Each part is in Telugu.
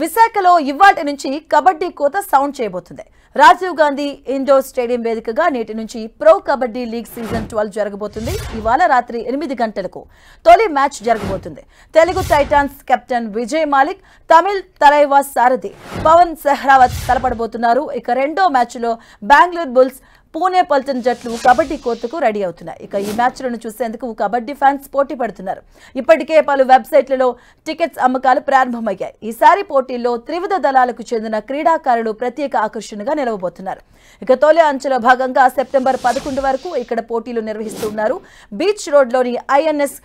విశాఖలో ఇవాల్టి నుంచి కబడ్డీ కోత సౌండ్ చేయబోతుంది. రాజీవ్ గాంధీ ఇండోర్ స్టేడియం వేదికగా నేటి నుంచి ప్రో కబడ్డీ లీగ్ సీజన్ 12 జరగబోతుంది. ఇవాళ రాత్రి 8 గంటలకు తొలి మ్యాచ్ జరగబోతుంది. తెలుగు టైటాన్స్ కెప్టెన్ విజయ్ మాలిక్, తమిళ్ తలైవాస్ సారథి పవన్ సెహ్రావత్ తలపడబోతున్నారు. ఇక రెండో మ్యాచ్లో బెంగళూరు బుల్స్, పూణే పల్టన్ జట్లు కబడ్డీ కోతకు రెడీ అవుతున్నాయి. ఇక ఈ మ్యాచ్లను చూసేందుకు కబడ్డీ ఫ్యాన్స్ పోటీ పడుతున్నారు. ఇప్పటికే పలు వెబ్సైట్లలో టికెట్స్ అమ్మకాలు ప్రారంభమయ్యాయి. ఈసారి పోటీల్లో త్రివిధ దళాలకు చెందిన క్రీడాకారులు ప్రత్యేక ఆకర్షణగా నిలవబోతున్నారు. ఇక తొలి అంచెలో భాగంగా సెప్టెంబర్ 11 వరకు ఇక్కడ పోటీలు నిర్వహిస్తున్నారు. బీచ్ రోడ్లోని ఐఎన్ఎస్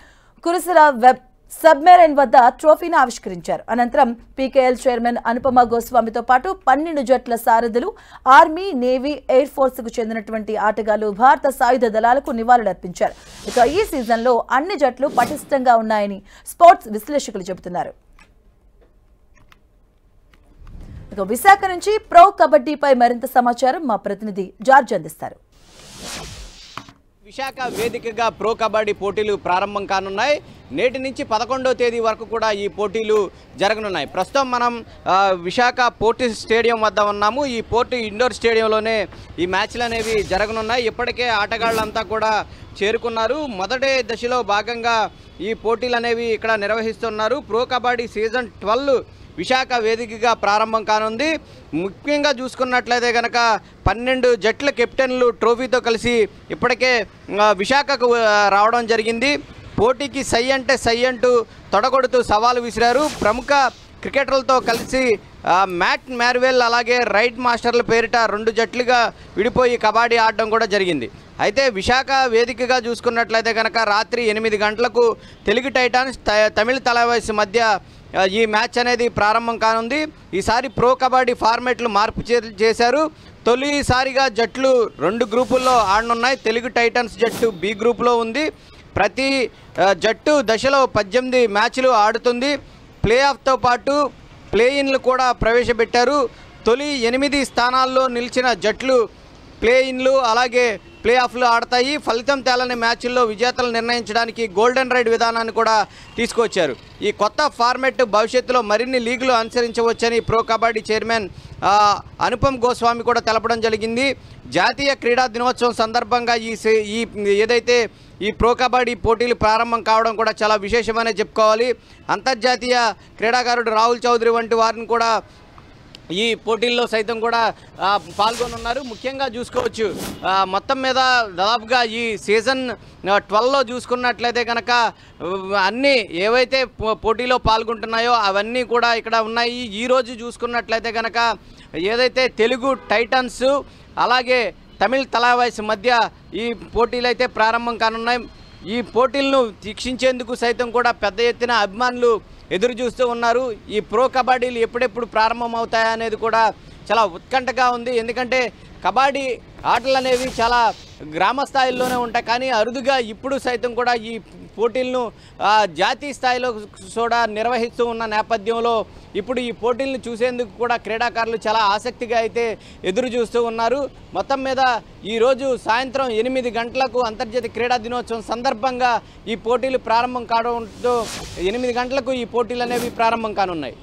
కురుసరా వెబ్ సబ్మెరైన్ వద్ద ట్రోఫీని ఆవిష్కరించారు. అనంతరం పీకేఎల్ చైర్మన్ అనుపమ గోస్వామితో పాటు 12 జట్ల సారథులు, ఆర్మీ, నేవీ, ఎయిర్ ఫోర్స్ కు చెందినటువంటి ఆటగాళ్లు భారత సాయుధ దళాలకు నివాళులర్పించారు. ఇక ఈ సీజన్లో అన్ని జట్లు పటిష్టంగా ఉన్నాయని స్పోర్ట్స్ విశ్లేషకులు చెబుతున్నారు. ఇక విశాఖ నుంచి ప్రో కబడ్డీపై మరింత సమాచారం మా ప్రతినిధి జార్జ్ అందిస్తారు. విశాఖ వేదికగా ప్రో కబడ్డీ పోటీలు ప్రారంభం కానున్నాయి. నేటి నుంచి 11వ తేదీ వరకు కూడా ఈ పోటీలు జరగనున్నాయి. ప్రస్తుతం మనం విశాఖ పోర్ట్ స్టేడియం వద్ద ఉన్నాము. ఈ పోర్ట్ ఇండోర్ స్టేడియంలోనే ఈ మ్యాచ్లు అనేవి జరగనున్నాయి. ఇప్పటికే ఆటగాళ్ళంతా కూడా చేరుకున్నారు. మొదటి దశలో భాగంగా ఈ పోటీలు అనేవి ఇక్కడ నిర్వహిస్తున్నారు. ప్రో కబడ్డీ సీజన్ 12 విశాఖ వేదికగా ప్రారంభం కానుంది. ముఖ్యంగా చూసుకున్నట్లయితే కనుక 12 జట్ల కెప్టెన్లు ట్రోఫీతో కలిసి ఇప్పటికే విశాఖకు రావడం జరిగింది. పోటీకి సై అంటే సై అంటూ తొడగొడుతూ సవాలు విసిరారు. ప్రముఖ క్రికెటర్లతో కలిసి మ్యాట్ మ్యార్వెల్ అలాగే రైడ్ మాస్టర్ల పేరిట 2 జట్లుగా విడిపోయి కబడ్డీ ఆడడం కూడా జరిగింది. అయితే విశాఖ వేదికగా చూసుకున్నట్లయితే కనుక రాత్రి 8 గంటలకు తెలుగు టైటాన్స్, తమిళ తలైవాస్ మధ్య ఈ మ్యాచ్ అనేది ప్రారంభం కానుంది. ఈసారి ప్రో కబడ్డీ ఫార్మేట్లు మార్పు చేశారు. తొలిసారిగా జట్లు 2 గ్రూపుల్లో ఆడనున్నాయి. తెలుగు టైటన్స్ జట్టు బి గ్రూపులో ఉంది. ప్రతి జట్టు దశలో 18 మ్యాచ్లు ఆడుతుంది. ప్లే ఆఫ్తో పాటు ప్లే ఇన్లు కూడా ప్రవేశపెట్టారు. తొలి 8 స్థానాల్లో నిలిచిన జట్లు ప్లే ఇన్లు అలాగే ప్లే ఆఫ్లు ఆడతాయి. ఫలితం తేలని మ్యాచ్ల్లో విజేతలు నిర్ణయించడానికి గోల్డెన్ రైడ్ విధానాన్ని కూడా తీసుకొచ్చారు. ఈ కొత్త ఫార్మెట్ భవిష్యత్తులో మరిన్ని లీగులు అనుసరించవచ్చని ప్రో కబడ్డీ చైర్మన్ అనుపమ్ గోస్వామి కూడా తెలపడం జరిగింది. జాతీయ క్రీడా దినోత్సవం సందర్భంగా ఏదైతే ఈ ప్రో కబడ్డీ పోటీలు ప్రారంభం కావడం కూడా చాలా విశేషమనే చెప్పుకోవాలి. అంతర్జాతీయ క్రీడాకారుడు రాహుల్ చౌదరి వంటి వారిని కూడా ఈ పోటీల్లో సైతం కూడా పాల్గొనున్నారు. ముఖ్యంగా చూసుకోవచ్చు మొత్తం మీద దాదాపుగా ఈ సీజన్ 12లో చూసుకున్నట్లయితే కనుక అన్నీ ఏవైతే పోటీలో పాల్గొంటున్నాయో అవన్నీ కూడా ఇక్కడ ఉన్నాయి. ఈరోజు చూసుకున్నట్లయితే కనుక ఏదైతే తెలుగు టైటన్స్ అలాగే తమిళ తలైవాస్ మధ్య ఈ పోటీలు అయితే ప్రారంభం కానున్నాయి. ఈ పోటీలను వీక్షించేందుకు సైతం కూడా పెద్ద ఎత్తున అభిమానులు ఎదురు చూస్తూ ఉన్నారు. ఈ ప్రో కబడ్డీలు ఎప్పుడెప్పుడు ప్రారంభం అవుతాయా అనేది కూడా చాలా ఉత్కంఠగా ఉంది. ఎందుకంటే కబడ్డీ ఆటలు అనేవి చాలా గ్రామ స్థాయిల్లోనే ఉంటాయి. కానీ అరుదుగా ఇప్పుడు సైతం కూడా ఈ పోటీలను జాతీయ స్థాయిలో కూడా నిర్వహిస్తూ ఉన్న నేపథ్యంలో ఇప్పుడు ఈ పోటీలను చూసేందుకు కూడా క్రీడాకారులు చాలా ఆసక్తిగా అయితే ఎదురు చూస్తూ ఉన్నారు. మొత్తం మీద ఈరోజు సాయంత్రం 8 గంటలకు అంతర్జాతీయ క్రీడా దినోత్సవం సందర్భంగా ఈ పోటీలు ప్రారంభం కావడంతో 8 గంటలకు ఈ పోటీలు అనేవి ప్రారంభం కానున్నాయి.